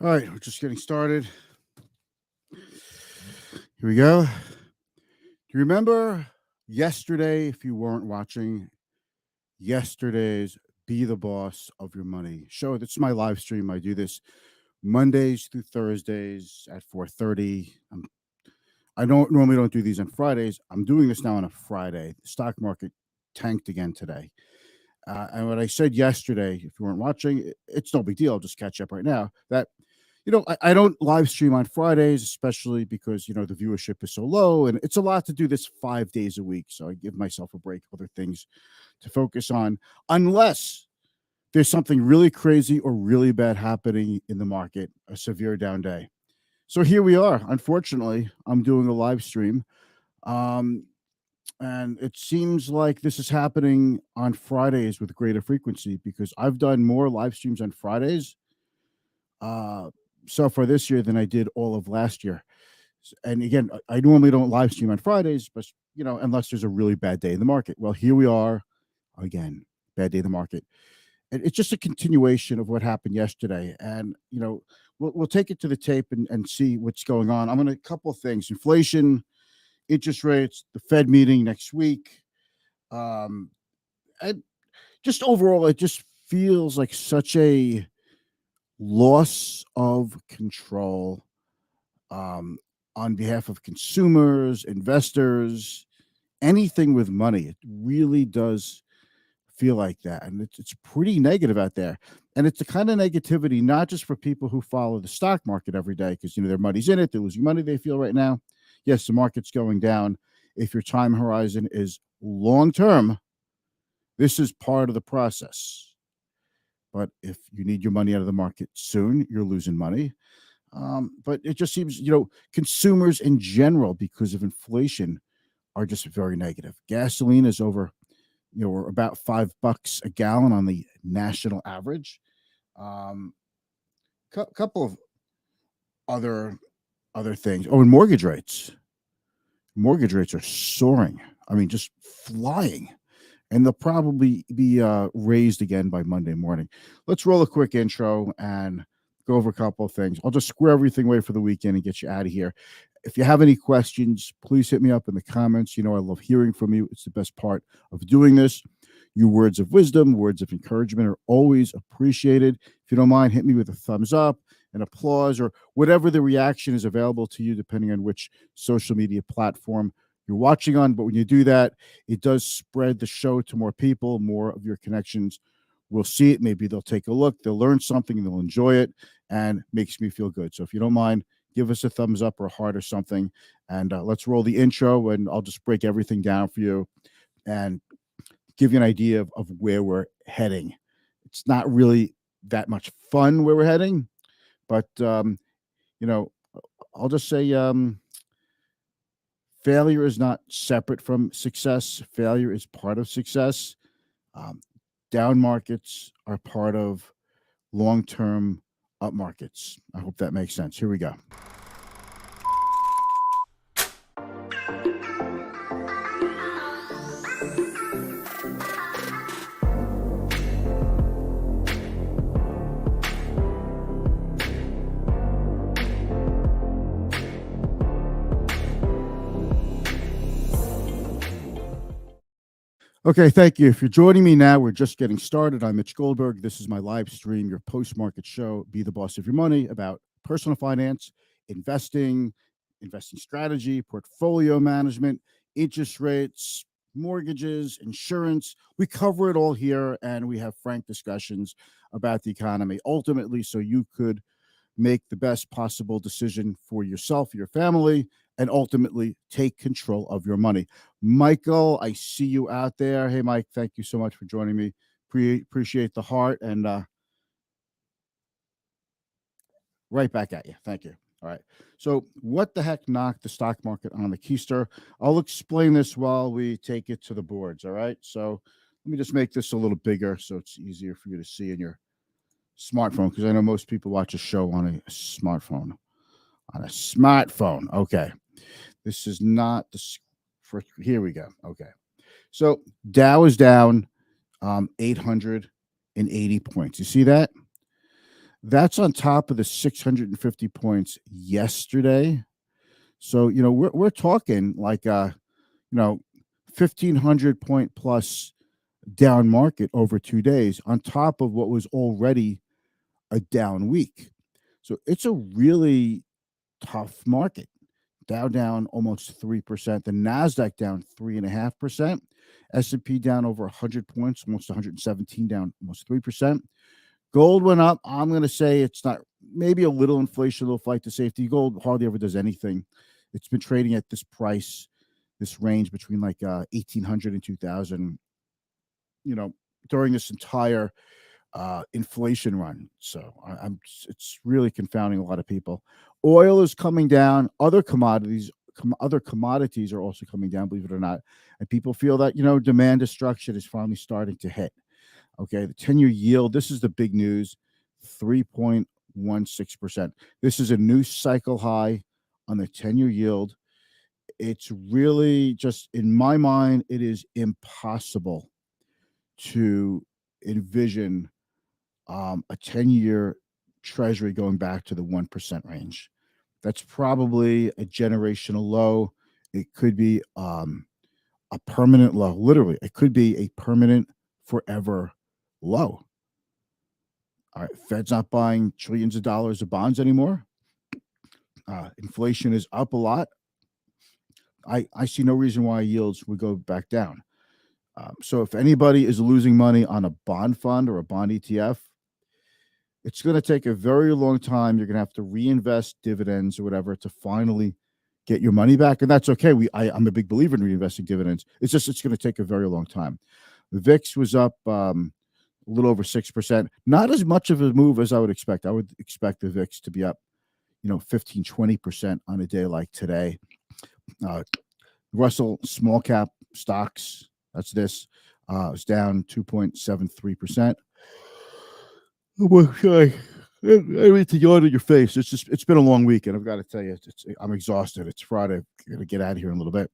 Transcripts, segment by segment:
All right, we're just getting started. Here we go. Do you remember yesterday, if you weren't watching, yesterday's Be the Boss of Your Money show? This is my live stream. I do this Mondays through Thursdays at 4:30. I don't do these on Fridays. I'm doing this now on a Friday. The stock market tanked again today. And what I said yesterday, if you weren't watching, it's no big deal. I'll just catch up right now. That I don't live stream on Fridays, especially because the viewership is so low, and it's a lot to do this 5 days a week. So I give myself a break, other things to focus on, unless there's something really crazy or really bad happening in the market, a severe down day. So here we are. Unfortunately, I'm doing a live stream. Um, and it seems like this is happening on Fridays with greater frequency because I've done more live streams on Fridays uh, so far this year than I did all of last year. And again, I normally don't live stream on Fridays, but unless there's a really bad day in the market. Well, here we are again, bad day in the market. And it's just a continuation of what happened yesterday. And we'll take it to the tape and see what's going on. I'm going to a couple of things: inflation, interest rates, the Fed meeting next week. Um, and just overall, it just feels like such a loss of control um, on behalf of consumers, investors, anything with money. It really does feel like that. And it's pretty negative out there. And it's the kind of negativity, not just for people who follow the stock market every day, because, their money's in it, they're losing money, they feel right now. Yes, the market's going down. If your time horizon is long term, this is part of the process. But if you need your money out of the market soon, you're losing money. But it just seems, consumers in general, because of inflation, are just very negative. Gasoline is over, we're about $5 a gallon on the national average. Um, Couple of other things. Oh, and mortgage rates. Mortgage rates are soaring. I mean, just flying. And they'll probably be raised again by Monday morning. Let's roll a quick intro and go over a couple of things. I'll just square everything away for the weekend and get you out of here. If you have any questions, please hit me up in the comments. I love hearing from you. It's the best part of doing this. Your words of wisdom, words of encouragement are always appreciated. If you don't mind, hit me with a thumbs up, an applause, or whatever the reaction is available to you, depending on which social media platform you're watching on. But when you do that, it does spread the show to more people. More of your connections will see it. Maybe they'll take a look, they'll learn something, and they'll enjoy it, and makes me feel good. So if you don't mind, give us a thumbs up or a heart or something, and let's roll the intro, and I'll just break everything down for you and give you an idea of where we're heading. It's not really that much fun where we're heading, but you know, I'll just say failure is not separate from success. Failure is part of success. Um, Down markets are part of long term up markets. I hope that makes sense. Here we go. Okay, thank you. If you're joining me now, we're just getting started. I'm Mitch Goldberg. This is my live stream, your post-market show, Be the Boss of Your Money, about personal finance, investing, investing strategy, portfolio management, interest rates, mortgages, insurance. We cover it all here, and we have frank discussions about the economy, ultimately, so you could make the best possible decision for yourself, your family, and ultimately take control of your money. Michael, I see you out there. Hey, Mike, thank you so much for joining me. Appreciate the heart, and right back at you. Thank you. All right. So, what the heck knocked the stock market on the keister? I'll explain this while we take it to the boards. All right. So, let me just make this a little bigger so it's easier for you to see in your smartphone, because I know most people watch a show on a smartphone. On a smartphone. Okay. This is not the first. Here we go. Okay. So Dow is down 880 points. You see that? That's on top of the 650 points yesterday. So, we're talking like, 1,500 point plus down market over 2 days on top of what was already a down week. So it's a really tough market. Dow down almost 3%. The Nasdaq down 3.5%. S&P down over 100 points, almost 117, down almost 3%. Gold went up. I'm going to say it's not, maybe a little inflation, a little flight to safety. Gold hardly ever does anything. It's been trading at this price, this range between like 1,800 and 2,000, you know, during this entire inflation run. So it's really confounding a lot of people. Oil is coming down. Other commodities are also coming down, believe it or not. And people feel that, demand destruction is finally starting to hit. Okay. The 10-year yield, this is the big news, 3.16%. This is a new cycle high on the 10-year yield. It's really just, in my mind, it is impossible to envision a 10-year treasury going back to the 1% range. That's probably a generational low. It could be a permanent low. Literally, it could be a permanent forever low. All right, Fed's not buying trillions of dollars of bonds anymore. Inflation is up a lot. I see no reason why yields would go back down. So if anybody is losing money on a bond fund or a bond ETF, it's going to take a very long time. You're going to have to reinvest dividends or whatever to finally get your money back. And that's okay. I'm a big believer in reinvesting dividends. It's going to take a very long time. The VIX was up a little over 6%. Not as much of a move as I would expect. I would expect the VIX to be up, 15, 20% on a day like today. Russell small cap stocks, that's this, is down 2.73%. Oh my God. I need to yawn in your face. It's been a long weekend. I've got to tell you, I'm exhausted. It's Friday. I'm going to get out of here in a little bit.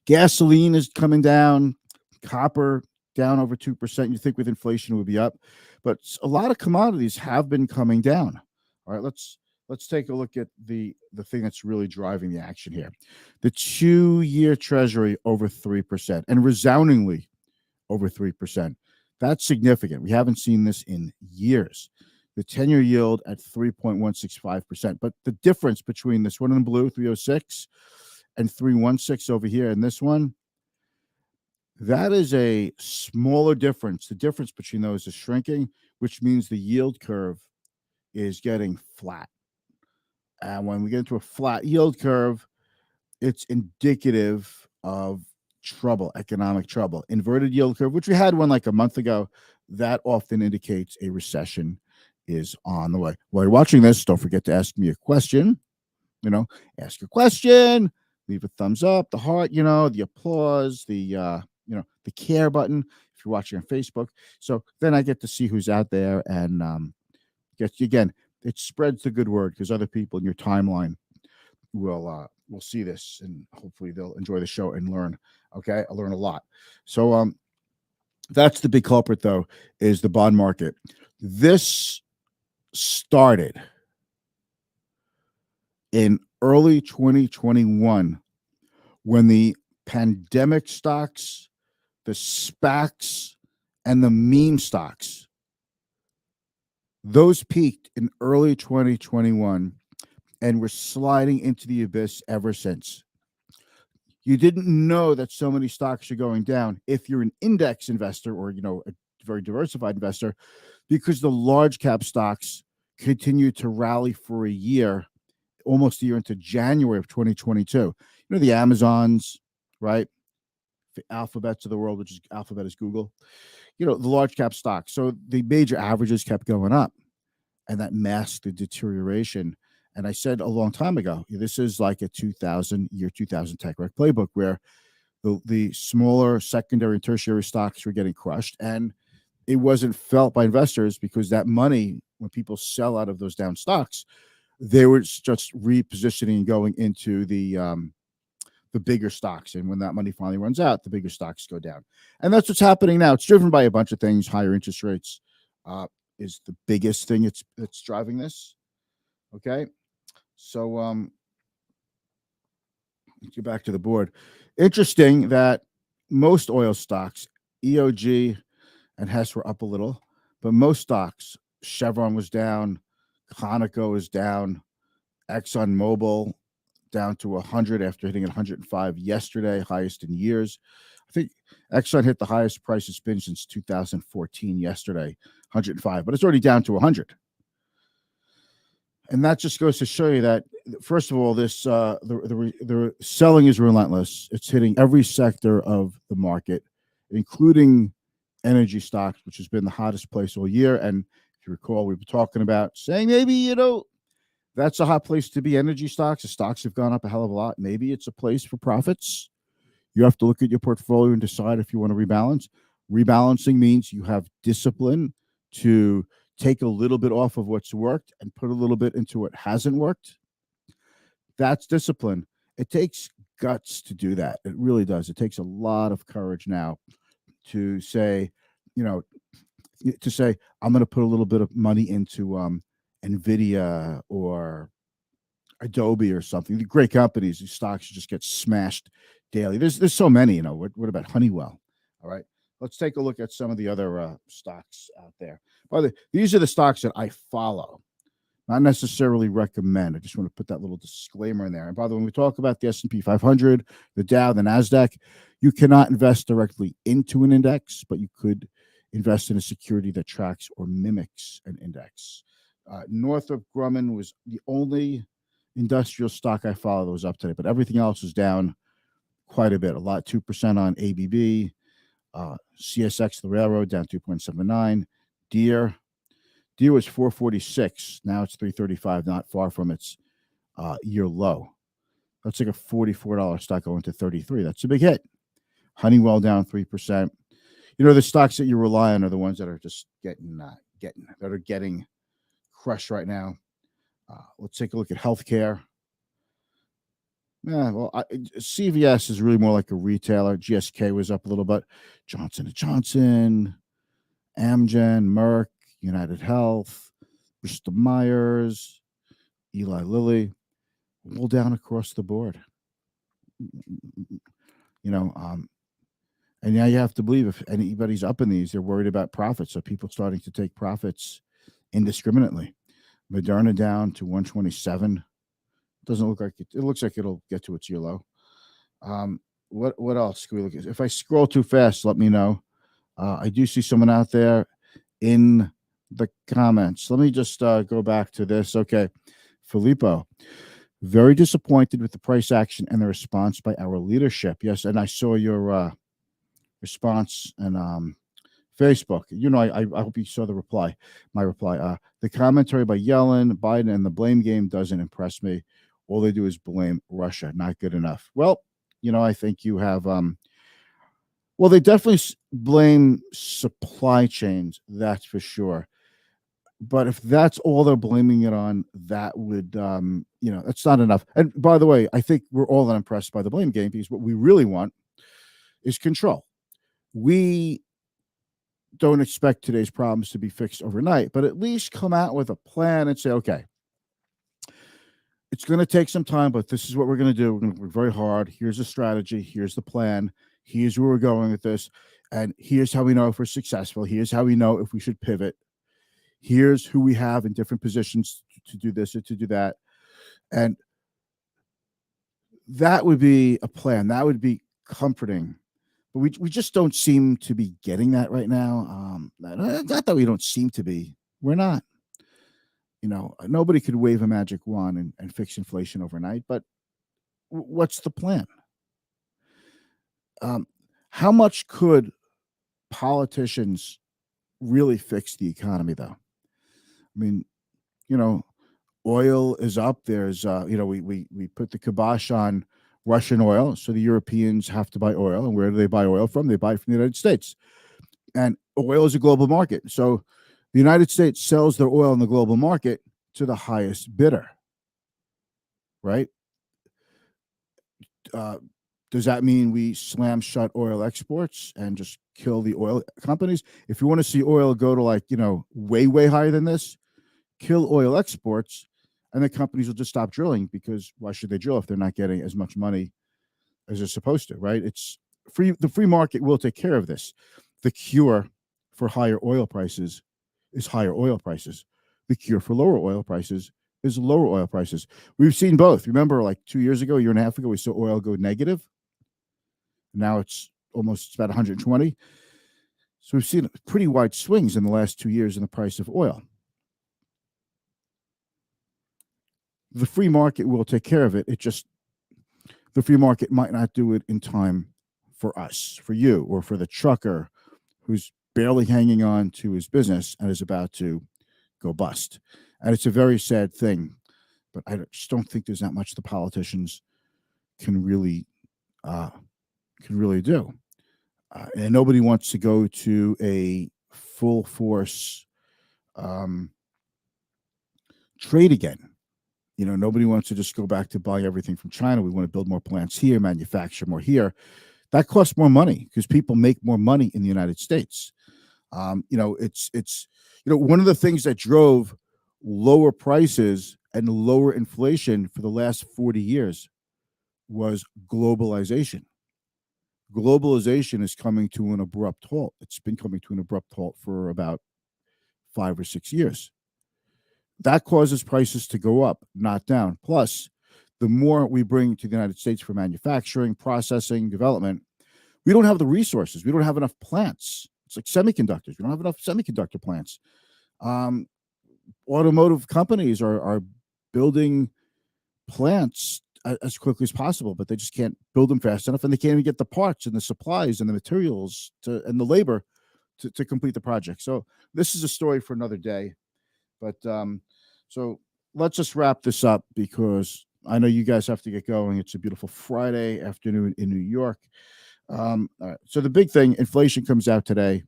Gasoline is coming down. Copper down over 2%. You think with inflation it would be up, but a lot of commodities have been coming down. All right, let's take a look at the thing that's really driving the action here. The 2-year treasury over 3% and resoundingly over 3%. That's significant. We haven't seen this in years. The 10-year yield at 3.165%. But the difference between this one in blue, 306, and 316 over here, and this one, that is a smaller difference. The difference between those is shrinking, which means the yield curve is getting flat. And when we get into a flat yield curve, it's indicative of trouble, economic trouble. Inverted yield curve, which we had one like a month ago, that often indicates a recession is on the way. While you're watching this, don't forget to ask me a question. Ask a question, leave a thumbs up, the heart, the applause, the care button if you're watching on Facebook. So then I get to see who's out there, and again, it spreads the good word because other people in your timeline will see this, and hopefully they'll enjoy the show and learn. Okay, I learn a lot. So that's the big culprit, though, is the bond market. This started in early 2021 when the pandemic stocks, the SPACs, and the meme stocks, those peaked in early 2021 and we're sliding into the abyss ever since. You didn't know that so many stocks are going down if you're an index investor or, a very diversified investor, because the large cap stocks continued to rally for a year, almost a year into January of 2022. The Amazons, right? The Alphabets of the world, which is Alphabet is Google, the large cap stocks. So the major averages kept going up, and that masked the deterioration. And I said a long time ago, this is like a 2000 tech wreck playbook where the smaller secondary and tertiary stocks were getting crushed. And it wasn't felt by investors because that money, when people sell out of those down stocks, they were just repositioning and going into the bigger stocks. And when that money finally runs out, the bigger stocks go down. And that's what's happening now. It's driven by a bunch of things, higher interest rates, is the biggest thing that's driving this. Okay, so let's get back to the board. Interesting that most oil stocks, EOG and Hess were up a little, but most stocks, Chevron was down, Conoco is down, ExxonMobil down to 100 after hitting 105 yesterday, highest in years. I think Exxon hit the highest price it's been since 2014 yesterday, 105, but it's already down to 100. And that just goes to show you that, first of all, this the selling is relentless. It's hitting every sector of the market, including energy stocks, which has been the hottest place all year. And if you recall, we were talking about saying maybe, that's a hot place to be, energy stocks. The stocks have gone up a hell of a lot. Maybe it's a place for profits. You have to look at your portfolio and decide if you want to rebalance. Rebalancing means you have discipline to take a little bit off of what's worked and put a little bit into what hasn't worked. That's discipline. It takes guts to do that. It really does. It takes a lot of courage now to say, I'm going to put a little bit of money into NVIDIA or Adobe or something. The great companies, these stocks just get smashed daily. There's so many. What about Honeywell? All right, let's take a look at some of the other stocks out there. By the way, these are the stocks that I follow, not necessarily recommend. I just want to put that little disclaimer in there. And by the way, when we talk about the S&P 500, the Dow, the Nasdaq, you cannot invest directly into an index, but you could invest in a security that tracks or mimics an index. Northrop Grumman was the only industrial stock I follow that was up today, but everything else is down quite a bit. A lot, 2% on ABB. CSX, the railroad, down 2.79. Deere was 446. Now it's 335, not far from its year low. That's like a $44 stock going to 33. That's a big hit. Honeywell down 3%. The stocks that you rely on are the ones that are just getting crushed right now. Let's take a look at healthcare. Yeah, well, CVS is really more like a retailer. GSK was up a little bit. Johnson & Johnson, Amgen, Merck, United Health, Bristol Myers, Eli Lilly, all down across the board. And now you have to believe if anybody's up in these, they're worried about profits. So people starting to take profits indiscriminately. Moderna down to 127. Doesn't look like it. It looks like it'll get to its year low. What else can we look at? If I scroll too fast, let me know. I do see someone out there in the comments. Let me just go back to this. Okay, Filippo, very disappointed with the price action and the response by our leadership. Yes, and I saw your response and Facebook. I hope you saw the reply. My reply. The commentary by Yellen, Biden, and the blame game doesn't impress me. All they do is blame Russia. Not good enough. Well, I think you have. Well, they definitely blame supply chains. That's for sure. But if that's all they're blaming it on, that would, that's not enough. And by the way, I think we're all unimpressed by the blame game because what we really want is control. We don't expect today's problems to be fixed overnight, but at least come out with a plan and say, okay, it's going to take some time, but this is what we're going to do. We're going to work very hard. Here's a strategy. Here's the plan. Here's where we're going with this. And here's how we know if we're successful. Here's how we know if we should pivot. Here's who we have in different positions to do this or to do that. And that would be a plan. That would be comforting. But we just don't seem to be getting that right now. Not that we don't seem to be. We're not. Nobody could wave a magic wand and fix inflation overnight. But what's the plan? How much could politicians really fix the economy, though? I mean, oil is up. There's, we put the kibosh on Russian oil, so the Europeans have to buy oil. And where do they buy oil from? They buy it from the United States. And oil is a global market. So the United States sells their oil in the global market to the highest bidder, right? Does that mean we slam shut oil exports and just kill the oil companies? If you want to see oil go to like, way, way higher than this, kill oil exports, and the companies will just stop drilling because why should they drill if they're not getting as much money as they're supposed to, right? It's free. The free market will take care of this. The cure for higher oil prices is higher oil prices. The cure for lower oil prices is lower oil prices. We've seen both. Remember, like 2 years ago, a year and a half ago, we saw oil go negative. Now it's about 120. So we've seen pretty wide swings in the last 2 years in the price of oil. The free market will take care of it. The free market might not do it in time for us, for you, or for the trucker who's barely hanging on to his business and is about to go bust. And it's a very sad thing, but I just don't think there's that much the politicians can really do. And nobody wants to go to a full force trade again. Nobody wants to just go back to buying everything from China. We want to build more plants here, manufacture more here. That costs more money because people make more money in the United States. It's one of the things that drove lower prices and lower inflation for the last 40 years was globalization. Globalization is coming to an abrupt halt. It's been coming to an abrupt halt for about 5 or 6 years. That causes prices to go up, not down. Plus, the more we bring to the United States for manufacturing, processing, development, we don't have the resources. We don't have enough plants. It's like semiconductors. We don't have enough semiconductor plants. Automotive companies are building plants as quickly as possible, but they just can't build them fast enough, and they can't even get the parts and the supplies and the materials and the labor to complete the project. So this is a story for another day. But so let's just wrap this up because I know you guys have to get going. It's a beautiful Friday afternoon in New York. All right. So the big thing, inflation comes out today.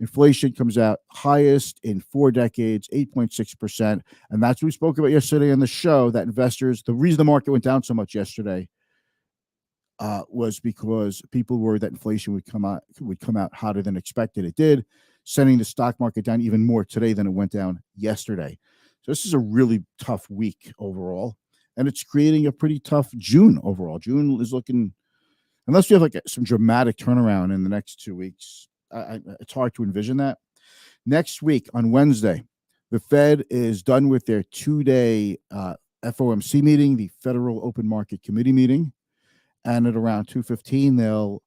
Inflation comes out highest in 4 decades, 8.6%. And that's what we spoke about yesterday on the show, that investors, the reason the market went down so much yesterday was because people worried that inflation would come out hotter than expected. It did, sending the stock market down even more today than it went down yesterday. So this is a really tough week overall, and it's creating a pretty tough June overall. June is looking, unless we have like some dramatic turnaround in the next 2 weeks, it's hard to envision that. Next week on Wednesday, the Fed is done with their 2-day FOMC meeting, the Federal Open Market Committee meeting. And at around 2:15, they'll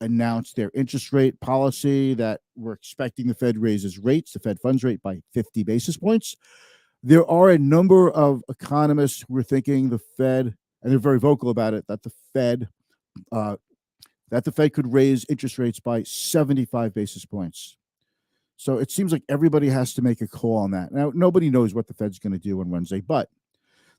announce their interest rate policy that we're expecting the Fed raises rates, the Fed funds rate, by 50 basis points. There are a number of economists who are thinking the Fed, and they're very vocal about it, that the Fed could raise interest rates by 75 basis points. So it seems like everybody has to make a call on that. Now, nobody knows what the Fed's going to do on Wednesday, but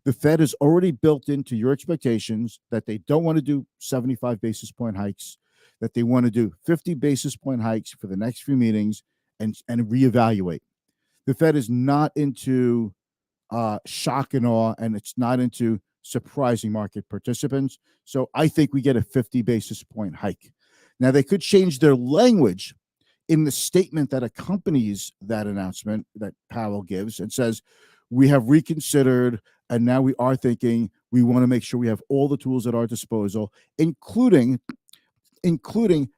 the Fed has already built into your expectations that they don't want to do 75 basis point hikes, that they want to do 50 basis point hikes for the next few meetings and reevaluate. The Fed is not into shock and awe, and it's not into surprising market participants. So I think we get a 50 basis point hike. Now, they could change their language in the statement that accompanies that announcement that Powell gives and says, we have reconsidered, and now we are thinking we want to make sure we have all the tools at our disposal, including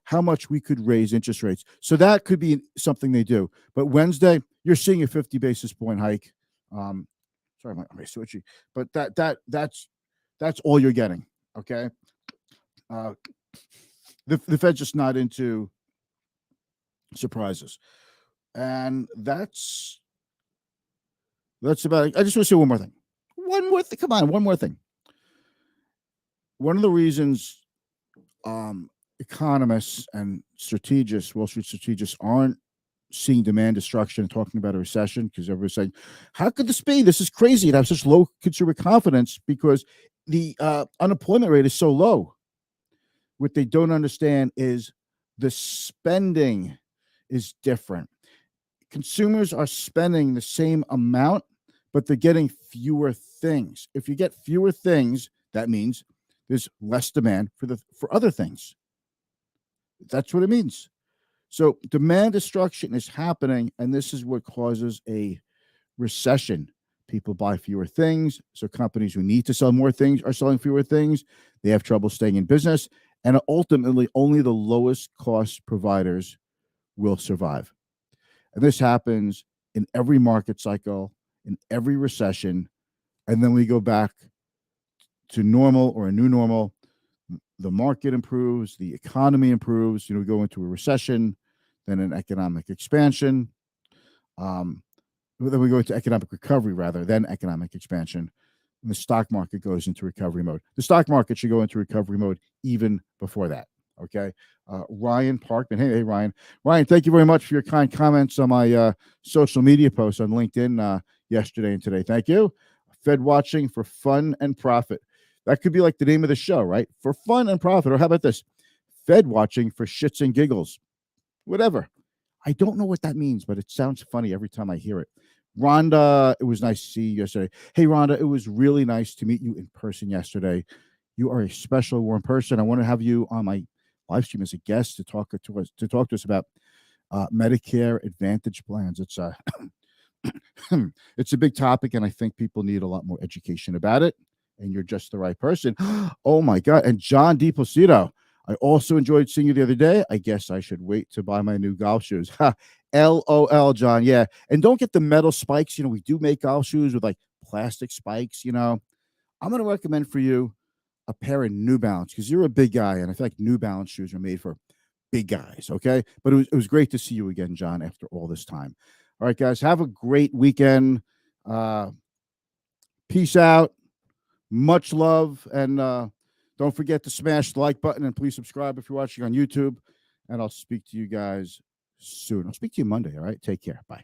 how much we could raise interest rates. So that could be something they do. But Wednesday, you're seeing a 50 basis point hike. Sorry, my switchy. But that's all you're getting. Okay. The Fed's just not into surprises, and that's about it. I just want to say one more thing. Come on, one more thing. One of the reasons economists and strategists, Wall Street strategists, aren't seeing demand destruction and talking about a recession, because everybody's saying, how could this be? This is crazy to have such low consumer confidence because the unemployment rate is so low. What they don't understand is the spending is different. Consumers are spending the same amount, but they're getting fewer things. If you get fewer things, that means there's less demand for other things. That's what it means. So demand destruction is happening, and this is what causes a recession. People buy fewer things, so companies who need to sell more things are selling fewer things. They have trouble staying in business, and ultimately, only the lowest cost providers will survive. And this happens in every market cycle, in every recession, and then we go back to normal or a new normal. The market improves, the economy improves. We go into a recession, then an economic expansion. Um, then we go into economic recovery rather than economic expansion. And the stock market goes into recovery mode. The stock market should go into recovery mode even before that. Okay. Ryan Parkman. Hey, Ryan. Ryan, thank you very much for your kind comments on my social media posts on LinkedIn yesterday and today. Thank you. Fed watching for fun and profit. That could be like the name of the show, right? For fun and profit. Or how about this? Fed watching for shits and giggles. Whatever. I don't know what that means, but it sounds funny every time I hear it. Rhonda, it was nice to see you yesterday. Hey, Rhonda, it was really nice to meet you in person yesterday. You are a special, warm person. I want to have you on my live stream as a guest to talk to us about Medicare Advantage plans. It's it's a big topic, and I think people need a lot more education about it. And you're just the right person. Oh my God! And John DiPlacido, I also enjoyed seeing you the other day. I guess I should wait to buy my new golf shoes. LOL, John. Yeah. And don't get the metal spikes. We do make golf shoes with like plastic spikes. I'm going to recommend for you a pair of New Balance because you're a big guy. And I feel like New Balance shoes are made for big guys. Okay. But it was great to see you again, John, after all this time. All right, guys. Have a great weekend. Peace out. Much love. And don't forget to smash the like button and please subscribe if you're watching on YouTube. And I'll speak to you guys soon. I'll speak to you Monday. All right. Take care. Bye.